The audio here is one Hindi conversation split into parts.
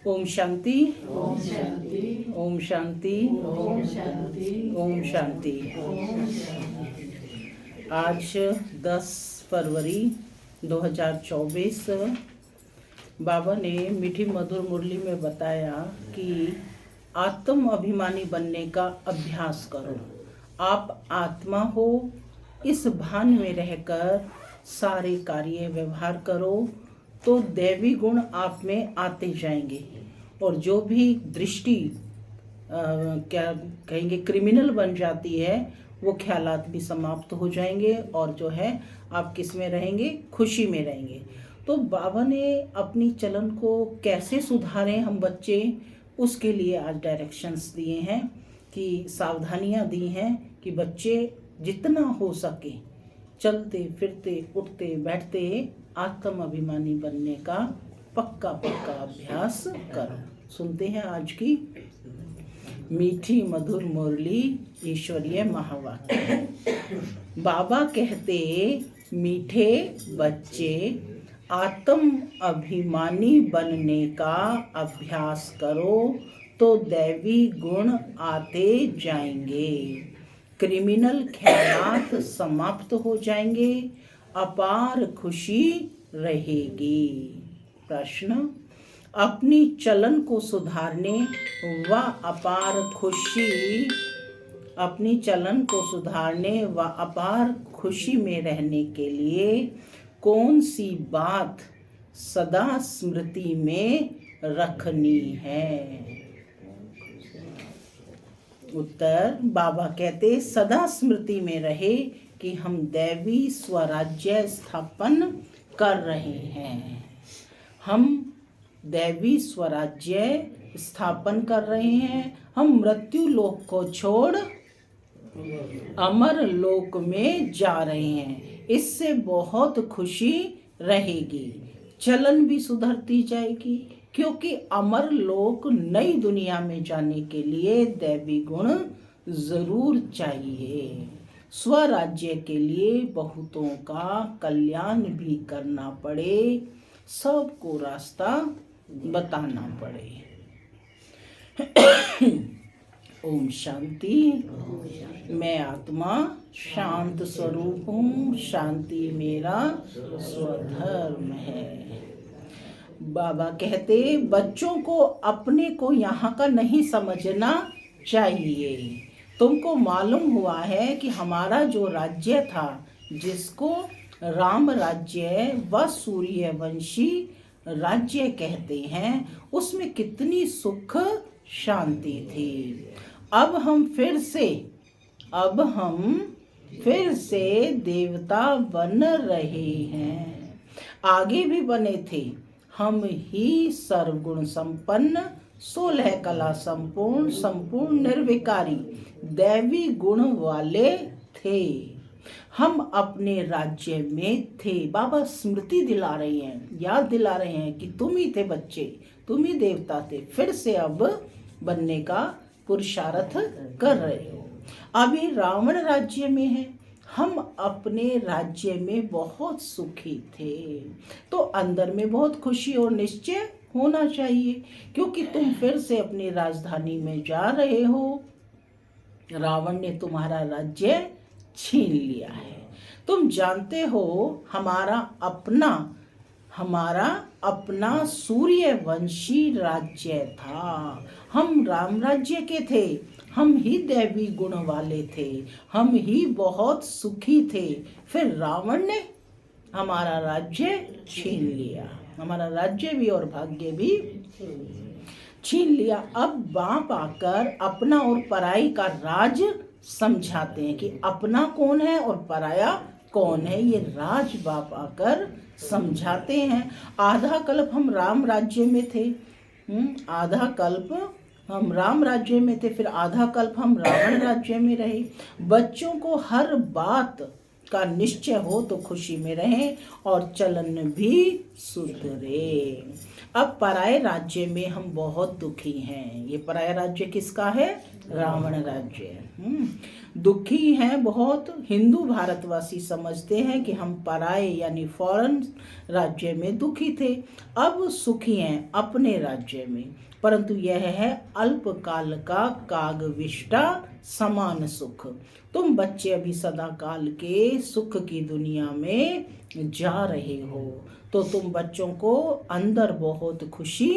ओम शांति, ओम शांति, ओम शांति, ओम शांति, ओम शांति। ओम शांति। आज 10 फरवरी 2024 बाबा ने मीठी मधुर मुरली में बताया कि आत्म अभिमानी बनने का अभ्यास करो। आप आत्मा हो, इस भान में रहकर सारे कार्य व्यवहार करो तो दैवी गुण आप में आते जाएंगे और जो भी दृष्टि क्या कहेंगे क्रिमिनल बन जाती है वो ख्यालात भी समाप्त हो जाएंगे और जो है आप किस में रहेंगे, खुशी में रहेंगे। तो बाबा ने अपनी चलन को कैसे सुधारें हम बच्चे, उसके लिए आज डायरेक्शंस दिए हैं कि सावधानियां दी हैं कि बच्चे जितना हो सके चलते फिरते उठते बैठते आत्म अभिमानी बनने का पक्का अभ्यास करो। सुनते हैं आज की मीठी मधुर मुरली ईश्वरीय महावाक्य। बाबा कहते, मीठे बच्चे आत्म अभिमानी बनने का अभ्यास करो तो दैवी गुण आते जाएंगे, क्रिमिनल ख्यालात समाप्त हो जाएंगे, अपार खुशी रहेगी। प्रश्न, अपनी चलन को सुधारने व अपार खुशी में रहने के लिए कौन सी बात सदा स्मृति में रखनी है? उत्तर, बाबा कहते सदा स्मृति में रहे कि हम दैवी स्वराज्य स्थापन कर रहे हैं। हम दैवी स्वराज्य स्थापन कर रहे हैं। हम मृत्यु लोक को छोड़ अमर लोक में जा रहे हैं। इससे बहुत खुशी रहेगी, चलन भी सुधरती जाएगी, क्योंकि अमर लोक नई दुनिया में जाने के लिए दैवी गुण जरूर चाहिए। स्वराज्य के लिए बहुतों का कल्याण भी करना पड़े, सबको रास्ता बताना पड़े। ओम शांति। मैं आत्मा शांत स्वरूप हूँ, शांति मेरा स्वधर्म है। बाबा कहते बच्चों को अपने को यहाँ का नहीं समझना चाहिए। तुमको मालूम हुआ है कि हमारा जो राज्य था, जिसको राम राज्य व सूर्यवंशी राज्य कहते हैं, उसमें कितनी सुख शांति थी। अब हम फिर से देवता बन रहे हैं। आगे भी बने थे। हम ही सर्वगुण संपन्न, 16 कला संपूर्ण निर्विकारी दैवी गुण वाले थे। हम अपने राज्य में थे। बाबा स्मृति दिला रहे हैं, याद दिला रहे हैं कि तुम ही थे बच्चे, तुम ही देवता थे। फिर से अब बनने का पुरुषार्थ कर रहे हो। अभी रावण राज्य में है, हम अपने राज्य में बहुत सुखी थे। तो अंदर में बहुत खुशी और निश्चय होना चाहिए, क्योंकि तुम फिर से अपनी राजधानी में जा रहे हो। रावण ने तुम्हारा राज्य छीन लिया है। तुम जानते हो हमारा अपना सूर्यवंशी राज्य था। हम राम राज्य के थे। हम ही दैवी गुण वाले थे। हम ही बहुत सुखी थे। फिर रावण ने हमारा राज्य छीन लिया, हमारा राज्य भी और भाग्य भी छीन लिया। अब बाप आकर अपना और पराई का राज समझाते हैं कि अपना कौन है और पराया कौन है। ये राज बाप आकर समझाते हैं। आधा कल्प हम राम राज्य में थे, आधा कल्प हम राम राज्य में थे, फिर आधा कल्प हम रावण राज्य में रहे। बच्चों को हर बात का निश्चय हो तो खुशी में रहें और चलन भी सुधरे। अब पराये राज्य में हम बहुत दुखी हैं। ये पराया राज्य किसका है? रावण राज्य। दुखी हैं बहुत। हिंदू भारतवासी समझते हैं कि हम पराये यानी फॉरेन राज्य में दुखी थे, अब सुखी हैं अपने राज्य में, परंतु यह है अल्पकाल का कागविष्टा समान सुख। तुम बच्चे अभी सदा काल के सुख की दुनिया में जा रहे हो, तो तुम बच्चों को अंदर बहुत खुशी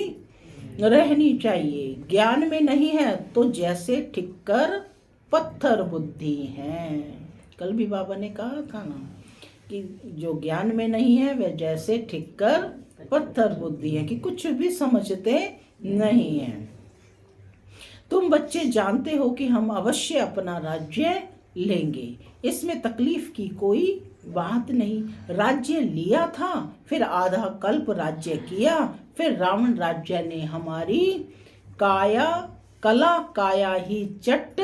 रहनी चाहिए। ज्ञान में नहीं है तो जैसे ठिक्कर पत्थर बुद्धि है। कल भी बाबा ने कहा था ना कि जो ज्ञान में नहीं है वह जैसे ठिक्कर पत्थर बुद्धि है, कि कुछ भी समझते नहीं है। तुम बच्चे जानते हो कि हम अवश्य अपना राज्य लेंगे, इसमें तकलीफ की कोई बात नहीं। राज्य लिया था, फिर आधा कल्प राज्य किया, फिर रावण राज्य ने हमारी कला काया ही चट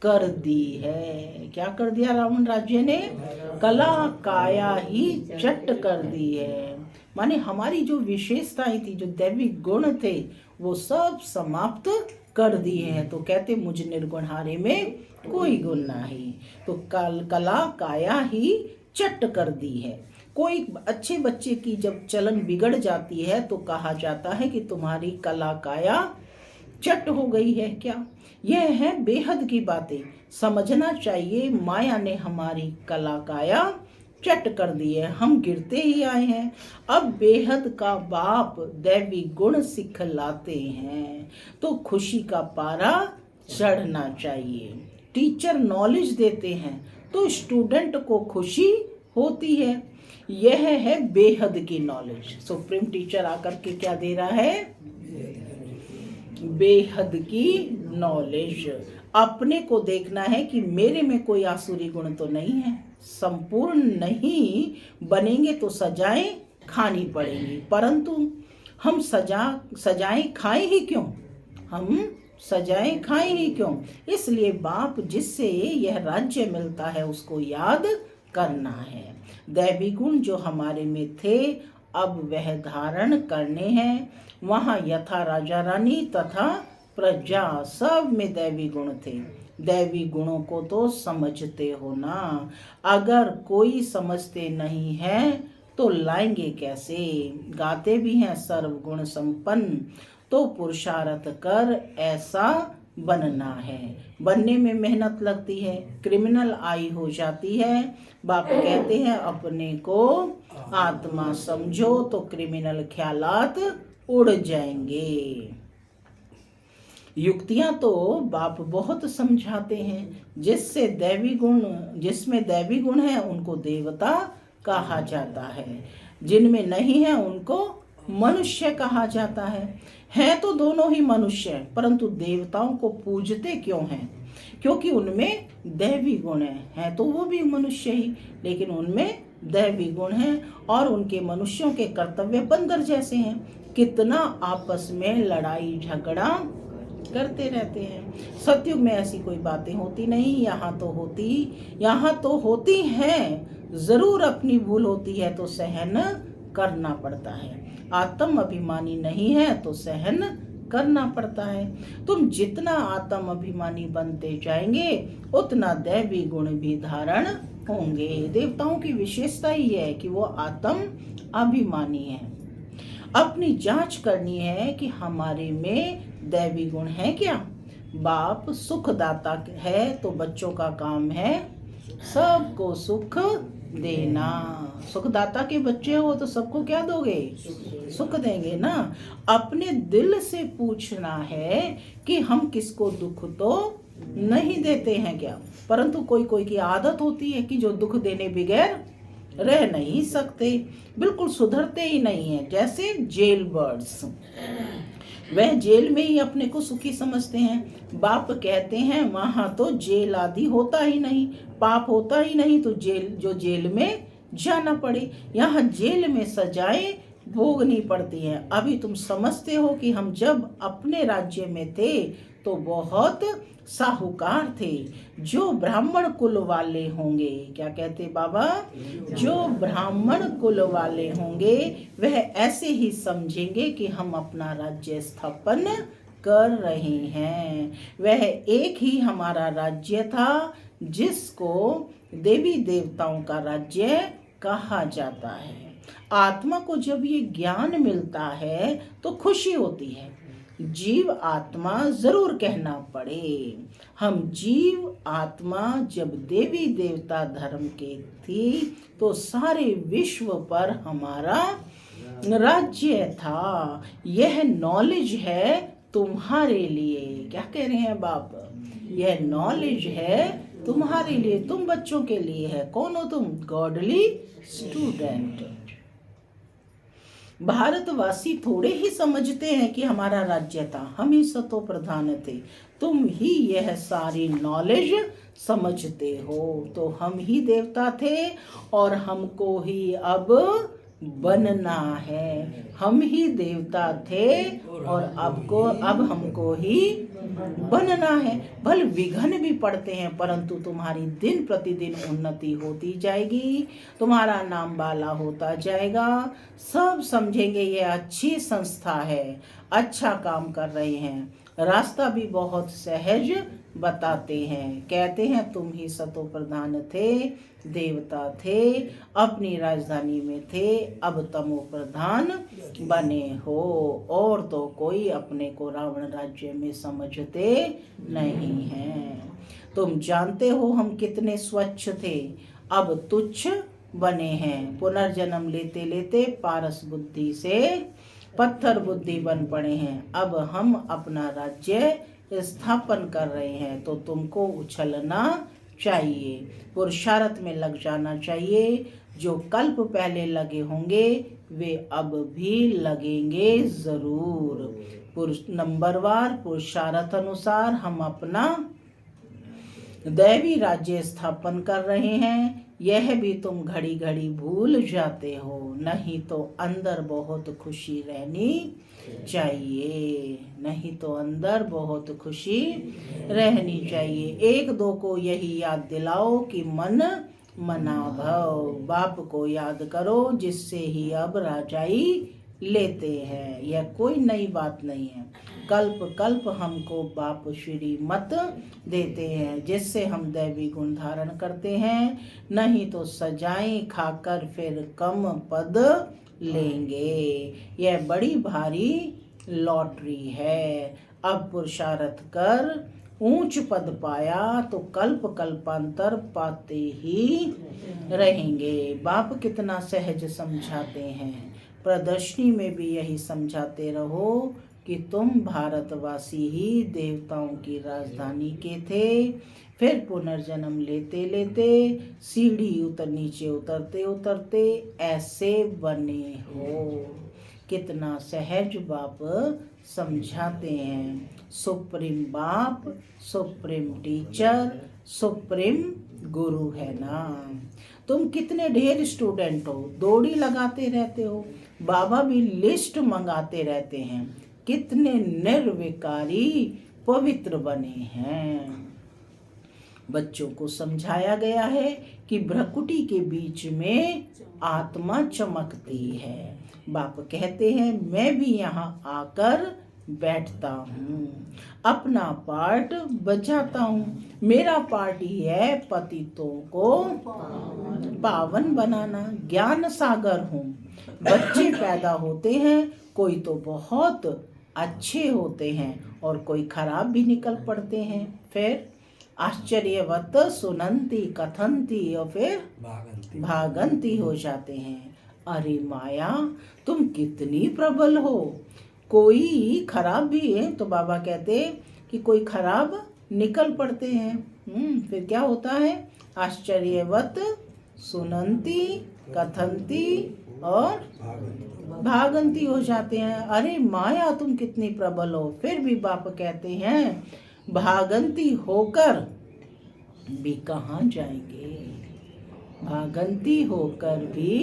कर दी है। क्या कर दिया रावण राज्य ने? कला काया ही चट कर दी है। माने हमारी जो विशेषताएं थी, जो दैविक गुण थे, वो सब समाप्त कर दिए हैं। तो कहते मुझ निर्गुणहारे में कोई गुण नहीं, तो कला काया ही चट कर दी है। कोई अच्छे बच्चे की जब चलन बिगड़ जाती है तो कहा जाता है कि तुम्हारी कला काया चट हो गई है। क्या यह है बेहद की बातें समझना चाहिए। माया ने हमारी कला काया चट कर दी है, हम गिरते ही आए हैं। अब बेहद का बाप दैवी गुण सिखलाते हैं, तो खुशी का पारा चढ़ना चाहिए। टीचर नॉलेज देते हैं तो स्टूडेंट को खुशी होती है। यह है बेहद की नॉलेज। सुप्रीम टीचर आकर के क्या दे रहा है? बेहद की नॉलेज। अपने को देखना है कि मेरे में कोई आसुरी गुण तो नहीं है। संपूर्ण नहीं बनेंगे तो सजाएं खानी पड़ेंगी, परंतु हम सजाएं खाएं ही क्यों? हम सजाएं खाएं ही क्यों? इसलिए बाप जिससे यह राज्य मिलता है उसको याद करना है। दैवी गुण जो हमारे में थे अब वह धारण करने हैं। वहाँ यथा राजा रानी तथा प्रजा सब में दैवी गुण थे। दैवी गुणों को तो समझते हो ना। अगर कोई समझते नहीं है तो लाएंगे कैसे? गाते भी हैं सर्वगुण संपन्न, तो पुरुषार्थ कर ऐसा बनना है। बनने में मेहनत लगती है, क्रिमिनल आई हो जाती है। बाप कहते हैं अपने को आत्मा समझो तो क्रिमिनल ख्यालात उड़ जाएंगे। युक्तियां तो बाप बहुत समझाते हैं। जिसमें दैवी गुण है उनको देवता कहा जाता है, जिनमें नहीं है उनको मनुष्य कहा जाता है तो दोनों ही मनुष्य हैं, परंतु देवताओं को पूजते क्यों हैं? क्योंकि उनमें दैवी गुण है तो वो भी मनुष्य ही, लेकिन उनमें दैवी गुण है और उनके मनुष्यों के कर्तव्य बंदर जैसे हैं। कितना आपस में लड़ाई झगड़ा करते रहते हैं। सतयुग में ऐसी कोई बातें होती नहीं, यहाँ तो होती हैं, जरूर अपनी भूल होती है तो सहन करना पड़ता है। आत्म अभिमानी नहीं है तो सहन करना पड़ता है। तुम जितना आत्म अभिमानी बनते जाएंगे उतना दैवी गुण भी धारण होंगे। देवताओं की विशेषता ही है कि वो आत्म अभिमानी है। अपनी जांच करनी है कि हमारे में दैवी गुण है क्या। बाप सुखदाता है तो बच्चों का काम है सबको सुख देना। सुखदाता के बच्चे हो तो सबको क्या दोगे? सुख देंगे ना। अपने दिल से पूछना है कि हम किसको दुख तो नहीं देते हैं क्या, परंतु कोई की आदत होती है कि जो दुख देने बगैर रह नहीं सकते, बिल्कुल सुधरते ही नहीं है। जैसे जेल बर्ड्स, वह जेल में ही अपने को सुखी समझते हैं। बाप कहते हैं वहां तो जेल आदि होता ही नहीं, पाप होता ही नहीं, तो जेल में जाना पड़े। यहाँ जेल में सजाएं भोगनी पड़ती हैं। अभी तुम समझते हो कि हम जब अपने राज्य में थे तो बहुत साहूकार थे। जो ब्राह्मण कुल वाले होंगे, क्या कहते बाबा? जो ब्राह्मण कुल वाले होंगे वह ऐसे ही समझेंगे कि हम अपना राज्य स्थापन कर रहे हैं। वह एक ही हमारा राज्य था जिसको देवी देवताओं का राज्य कहा जाता है। आत्मा को जब ये ज्ञान मिलता है तो खुशी होती है। जीव आत्मा जरूर कहना पड़े। हम जीव आत्मा जब देवी देवता धर्म के थी तो सारे विश्व पर हमारा राज्य था। यह नॉलेज है तुम्हारे लिए। क्या कह रहे हैं बाप? यह नॉलेज है तुम्हारे लिए, तुम बच्चों के लिए है। कौन हो तुम? Godly student. भारतवासी थोड़े ही समझते हैं कि हमारा राज्य था, हम ही सतो प्रधान थे। तुम ही यह सारी नॉलेज समझते हो। तो हम ही देवता थे और हमको ही अब बनना है। हम ही देवता थे और अब हमको ही बनना है। भले विघ्न भी पड़ते हैं परंतु तुम्हारी दिन प्रतिदिन उन्नति होती जाएगी, तुम्हारा नाम बाला होता जाएगा। सब समझेंगे ये अच्छी संस्था है, अच्छा काम कर रहे हैं। रास्ता भी बहुत सहज बताते हैं। कहते हैं तुम ही सतो प्रधान थे, देवता थे, अपनी राजधानी में थे, अब तमो प्रधान बने हो। और तो कोई अपने को रावण राज्य में समझते नहीं हैं। तुम जानते हो हम कितने स्वच्छ थे, अब तुच्छ बने हैं। पुनर्जन्म लेते लेते पारस बुद्धि से पत्थर बुद्धि बन पड़े हैं। अब हम अपना राज्य स्थापन कर रहे हैं। तो तुमको उछलना चाहिए, पुरुषार्थ में लग जाना चाहिए। जो कल्प पहले लगे होंगे वे अब भी लगेंगे जरूर। नंबरवार पुरुषार्थ अनुसार हम अपना दैवी राज्य स्थापन कर रहे हैं। यह भी तुम घड़ी घड़ी भूल जाते हो। नहीं तो अंदर बहुत खुशी रहनी चाहिए, नहीं तो अंदर बहुत खुशी रहनी चाहिए। एक दो को यही याद दिलाओ कि मन मना भव। बाप को याद करो जिससे ही अब राजाई लेते हैं। यह कोई नई बात नहीं है। कल्प कल्प हमको बाप श्री मत देते हैं जिससे हम दैवी गुण धारण करते हैं। नहीं तो सजाएं खाकर फिर कम पद लेंगे। यह बड़ी भारी लॉटरी है। अब पुरुषार्थ कर ऊंच पद पाया तो कल्प कल्पांतर पाते ही रहेंगे। बाप कितना सहज समझाते हैं। प्रदर्शनी में भी यही समझाते रहो कि तुम भारतवासी ही देवताओं की राजधानी के थे। फिर पुनर्जन्म लेते लेते सीढ़ी नीचे उतरते उतरते ऐसे बने हो। कितना सहज बाप समझाते हैं। सुप्रीम बाप, सुप्रीम टीचर, सुप्रीम गुरु है ना। तुम कितने ढेर स्टूडेंट हो, दौड़ी लगाते रहते हो। बाबा भी लिस्ट मंगाते रहते हैं। कितने निर्विकारी पवित्र बने हैं। बच्चों को समझाया गया है कि भ्रकुटी के बीच में आत्मा चमकती है। बाप कहते हैं मैं भी यहाँ आकर बैठता हूँ, अपना पार्ट बजाता हूँ। मेरा पार्ट ही है पतितों को पावन बनाना। ज्ञान सागर हूँ। बच्चे पैदा होते हैं, कोई तो बहुत अच्छे होते हैं और कोई खराब भी निकल पड़ते हैं। फिर आश्चर्यवत सुनंती कथंती और फिर भागंती हो जाते हैं। अरे माया तुम कितनी प्रबल हो। कोई खराब भी है तो बाबा कहते कि कोई खराब निकल पड़ते हैं। फिर क्या होता है? आश्चर्यवत सुनंती कथंती और भागंती हो जाते हैं। अरे माया तुम कितनी प्रबल हो। फिर भी बाप कहते हैं भागंती होकर भी कहाँ जाएंगे, भागंती होकर भी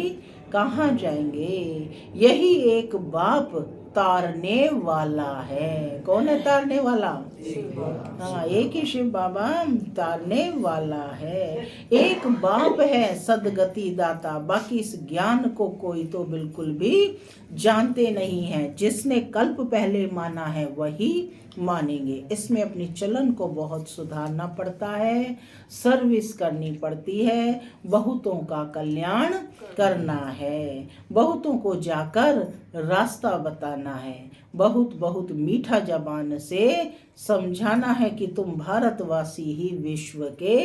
कहाँ जाएंगे। यही एक बाप तारने वाला है। कौन है तारने वाला? हाँ, एक ही शिव बाबा तारने वाला है। एक बाप है सदगति दाता, बाकी इस ज्ञान को कोई तो बिल्कुल भी जानते नहीं है। जिसने कल्प पहले माना है वही मानेंगे। इसमें अपनी चलन को बहुत सुधारना पड़ता है, सर्विस करनी पड़ती है, बहुतों का कल्याण करना है, बहुतों को जाकर रास्ता बताना है, बहुत बहुत मीठा जबान से समझाना है कि तुम भारतवासी ही विश्व के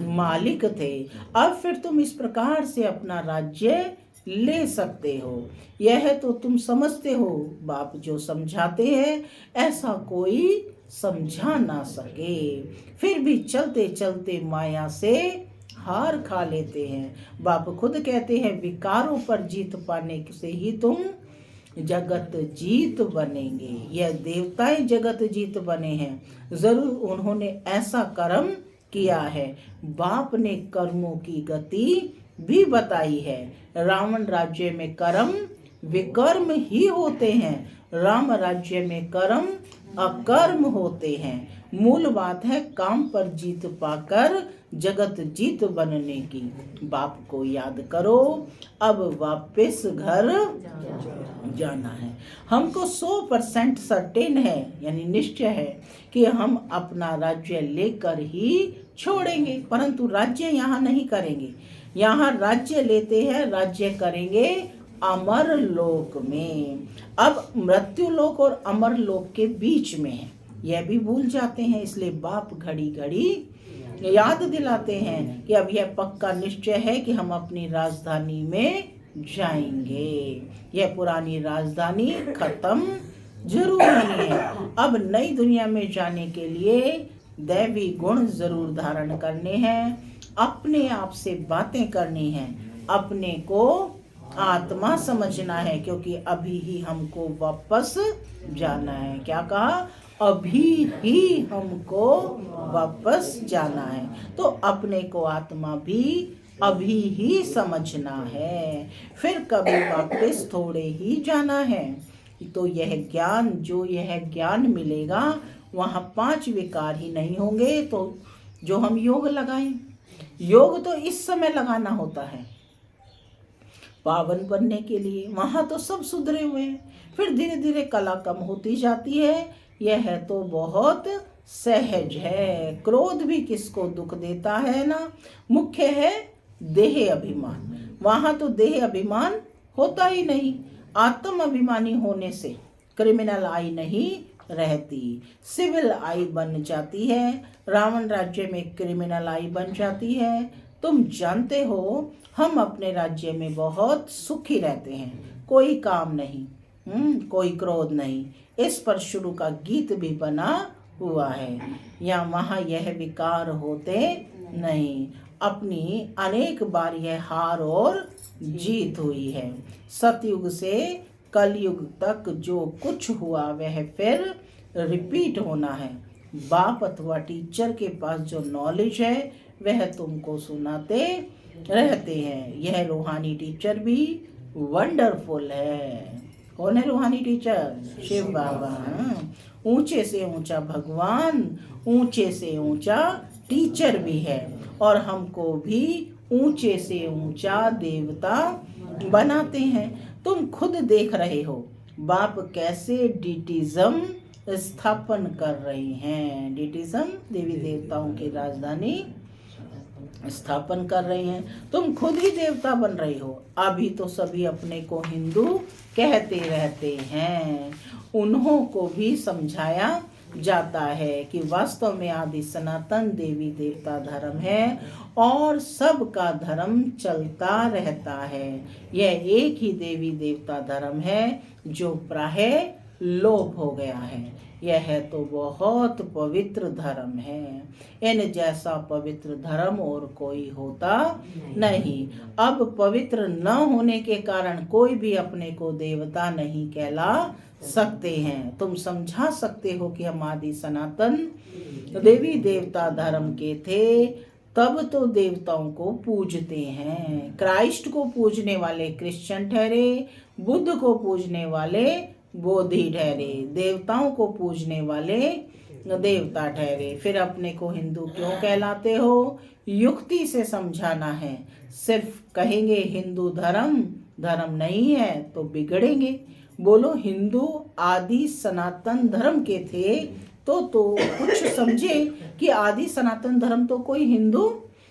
मालिक थे। अब फिर तुम इस प्रकार से अपना राज्य ले सकते हो। यह तो तुम समझते हो, बाप जो समझाते हैं ऐसा कोई समझा ना सके। फिर भी चलते चलते माया से हार खा लेते हैं। बाप खुद कहते हैं विकारों पर जीत पाने से ही तुम जगत जीत बनेंगे। यह देवताएं जगत जीत बने हैं, जरूर उन्होंने ऐसा कर्म किया है। बाप ने कर्मों की गति भी बताई है। रावण राज्य में कर्म विकर्म ही होते हैं, राम राज्य में कर्म अकर्म होते हैं। मूल बात है काम पर जीत पाकर जगत जीत बनने की। बाप को याद करो, अब वापस घर जाना है। हमको 100% सर्टेन है, यानी निश्चय है कि हम अपना राज्य लेकर ही छोड़ेंगे, परंतु राज्य यहाँ नहीं करेंगे। यहाँ राज्य लेते हैं, राज्य करेंगे अमर लोक में। अब मृत्यु लोक और अमर लोक के बीच में है, यह भी भूल जाते हैं। इसलिए बाप घड़ी घड़ी याद दिलाते हैं कि अब यह पक्का निश्चय है कि हम अपनी राजधानी में जाएंगे। यह पुरानी राजधानी खत्म जरूर नहीं है। अब नई दुनिया में जाने के लिए दैवी गुण जरूर धारण करने हैं, अपने आप से बातें करनी हैं, अपने को आत्मा समझना है, क्योंकि अभी ही हमको वापस जाना है। क्या कहा? अभी ही हमको वापस जाना है। तो अपने को आत्मा भी अभी ही समझना है, फिर कभी वापस थोड़े ही जाना है। तो यह ज्ञान, जो यह ज्ञान मिलेगा, वहाँ 5 विकार ही नहीं होंगे। तो जो हम योग लगाएं, योग तो इस समय लगाना होता है पावन बनने के लिए, वहाँ तो सब सुधरे हुए हैं। फिर धीरे धीरे कला कम होती जाती है, यह तो बहुत सहज है। क्रोध भी किसको दुख देता है ना, मुख्य है देह अभिमान। वहाँ तो देह अभिमान होता ही नहीं। आत्म अभिमानी होने से क्रिमिनल आई नहीं रहती, सिविल आई बन जाती है। रावण राज्य में क्रिमिनल आई बन जाती है। तुम जानते हो हम अपने राज्य में बहुत सुखी रहते हैं, कोई काम नहीं, कोई क्रोध नहीं। इस पर शुरू का गीत भी बना हुआ है। या वहाँ यह विकार होते नहीं। अपनी अनेक बार यह हार और जीत हुई है। सतयुग से कलयुग तक जो कुछ हुआ वह फिर रिपीट होना है। बाप अथवा टीचर के पास जो नॉलेज है वह तुमको सुनाते रहते हैं। यह रूहानी टीचर भी वंडरफुल है। कौन है रूहानी टीचर? शिव बाबा। ऊंचे से ऊंचा भगवान, ऊंचे से ऊंचा टीचर भी है, और हमको भी ऊंचे से ऊंचा देवता बनाते हैं। तुम खुद देख रहे हो बाप कैसे डिटिज्म स्थापन कर रहे हैं। डिटिज्म देवी देवताओं की राजधानी स्थापन कर रहे हैं। तुम खुद ही देवता बन रहे हो। अभी तो सभी अपने को हिंदू कहते रहते हैं। उन्हों को भी समझाया जाता है कि वास्तव में आदि सनातन देवी देवता धर्म है और सबका धर्म चलता रहता है। यह एक ही देवी देवता धर्म है जो प्रायः लोप हो गया है। यह तो बहुत पवित्र धर्म है। इन जैसा पवित्र धर्म और कोई होता नहीं। अब पवित्र न होने के कारण कोई भी अपने को देवता नहीं कहला सकते हैं। तुम समझा सकते हो कि हम आदि सनातन देवी देवता धर्म के थे, तब तो देवताओं को पूजते हैं। क्राइस्ट को पूजने वाले क्रिश्चियन ठहरे, बुद्ध को पूजने वाले बोधि ठहरे, देवताओं को पूजने वाले देवता ठहरे। फिर अपने को हिंदू क्यों कहलाते हो, युक्ति से समझाना है। सिर्फ कहेंगे हिंदू धर्म धर्म नहीं है तो बिगड़ेंगे। बोलो हिंदू आदि सनातन धर्म के थे तो कुछ समझे कि आदि सनातन धर्म तो कोई हिंदू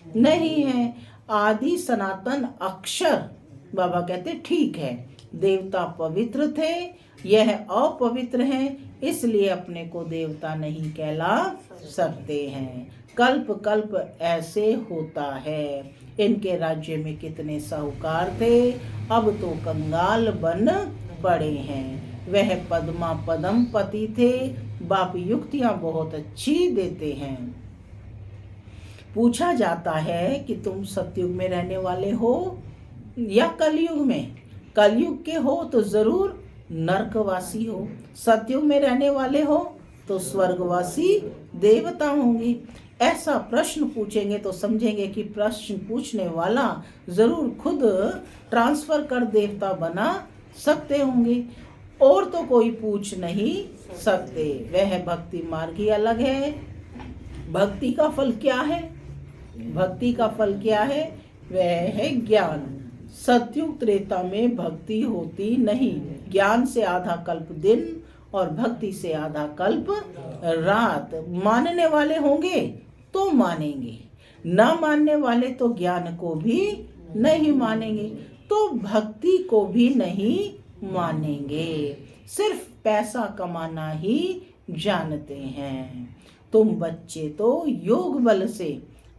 नहीं है। आदि सनातन अक्षर बाबा कहते ठीक है, देवता पवित्र थे, यह अपवित्र है, इसलिए अपने को देवता नहीं कहला सकते हैं। कल्प कल्प ऐसे होता है। इनके राज्य में कितने साहूकार थे, अब तो कंगाल बन पड़े हैं। वह पद्मा पदम पति थे। बाप युक्तियां बहुत अच्छी देते हैं। पूछा जाता है कि तुम सतयुग में रहने वाले हो या कलयुग में। कलयुग के हो तो जरूर नरकवासी हो, सतयुग में रहने वाले हो तो स्वर्गवासी देवता होंगे। ऐसा प्रश्न पूछेंगे तो समझेंगे कि प्रश्न पूछने वाला जरूर खुद ट्रांसफर कर देवता बना सकते होंगे, और तो कोई पूछ नहीं सकते। वह भक्ति मार्ग ही अलग है। भक्ति का फल क्या है? भक्ति का फल क्या है? वह है ज्ञान। सतयुग त्रेता में भक्ति होती नहीं। ज्ञान से आधा कल्प दिन और भक्ति से आधा कल्प रात। मानने वाले होंगे तो मानेंगे, न मानने वाले तो ज्ञान को भी नहीं मानेंगे, तो भक्ति को भी नहीं मानेंगे। सिर्फ पैसा कमाना ही जानते हैं। तुम बच्चे तो योग बल से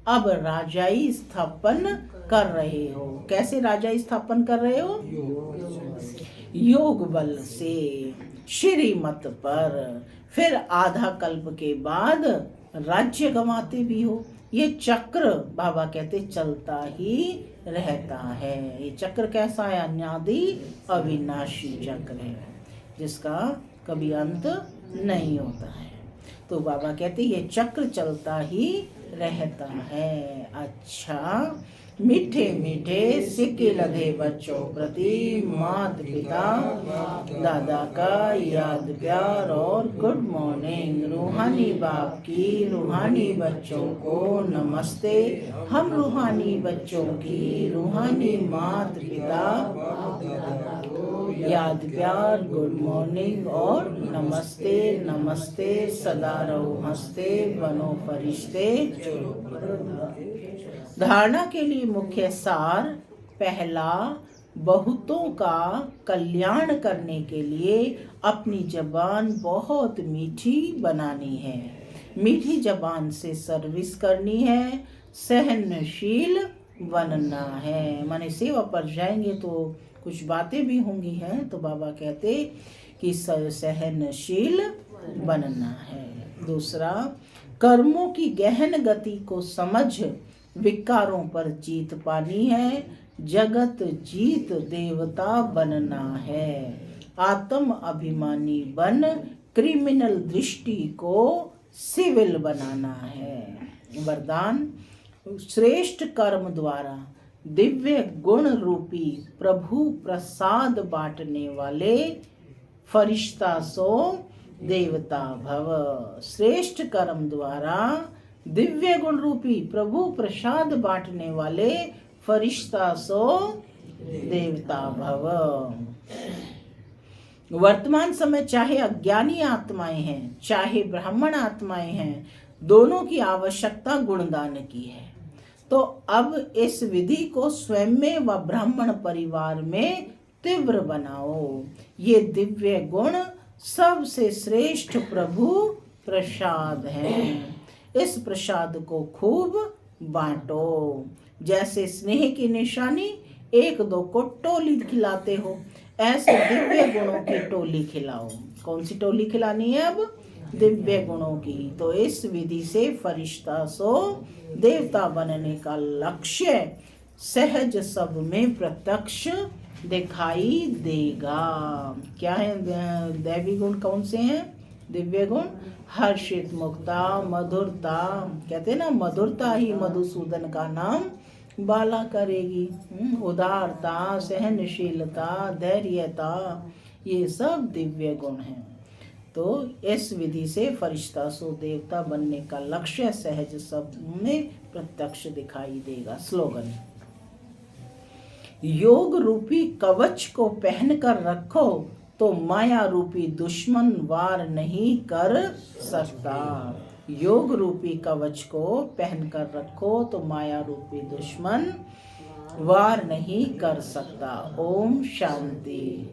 अब राजाई स्थापन कर रहे हो। कैसे राजाई स्थापन कर रहे हो? योग बल से, श्रीमत पर। फिर आधा कल्प के बाद राज्य गंवाते भी हो। ये चक्र बाबा कहते चलता ही रहता है। ये चक्र कैसा है? अनादि अविनाशी चक्र है, जिसका कभी अंत नहीं होता है। तो बाबा कहते ये चक्र चलता ही रहता है। अच्छा, मीठे मीठे सिक्के लगे बच्चों प्रति माता पिता दादा का याद प्यार और गुड मॉर्निंग। रूहानी बाप की रूहानी बच्चों को नमस्ते। हम रूहानी बच्चों की रूहानी माता पिता याद प्यार गुड मॉर्निंग और नमस्ते नमस्ते। सदा रहो हंसते बनो फरिश्ते। धारणा के लिए मुख्य सार पहला, बहुतों का कल्याण करने के लिए अपनी जबान बहुत मीठी बनानी है। मीठी जबान से सर्विस करनी है, सहनशील बनना है। माने सेवा पर जाएंगे तो कुछ बातें भी होंगी हैं, तो बाबा कहते कि सहनशील बनना है। दूसरा, कर्मों की गहन गति को समझ विकारों पर जीत पानी है। जगत जीत देवता बनना है। आत्म अभिमानी बन क्रिमिनल दृष्टि को सिविल बनाना है। वरदान, श्रेष्ठ कर्म द्वारा दिव्य गुण रूपी प्रभु प्रसाद बांटने वाले फरिश्ता सो देवता भव। श्रेष्ठ कर्म द्वारा दिव्य गुण रूपी प्रभु प्रसाद बांटने वाले फरिश्ता सो देवता भव। वर्तमान समय चाहे अज्ञानी आत्माएं हैं चाहे ब्राह्मण आत्माएं हैं, दोनों की आवश्यकता गुणदान की है। तो अब इस विधि को स्वयं में व ब्राह्मण परिवार में तीव्र बनाओ। ये दिव्य गुण सबसे श्रेष्ठ प्रभु प्रसाद है। इस प्रसाद को खूब बांटो। जैसे स्नेह की निशानी एक दो को टोली खिलाते हो, ऐसे दिव्य गुणों की टोली खिलाओ। कौन सी टोली खिलानी है? अब दिव्य गुणों की। तो इस विधि से फरिश्ता सो देवता बनने का लक्ष्य सहज सब में प्रत्यक्ष दिखाई देगा। क्या है दैवी गुण? कौन से हैं दिव्य गुण? हर्षित मुक्ता, मधुरता। कहते हैं ना, मधुरता ही मधुसूदन का नाम बाला करेगी। उदारता, सहनशीलता, धैर्यता, ये सब दिव्य गुण हैं। तो इस विधि से फरिश्ता सो देवता बनने का लक्ष्य सहज सब में प्रत्यक्ष दिखाई देगा। स्लोगन: योग रूपी कवच को पहन कर रखो तो माया रूपी दुश्मन वार नहीं कर सकता। योग रूपी कवच को पहन कर रखो तो माया रूपी दुश्मन वार नहीं कर सकता। ओम शांति।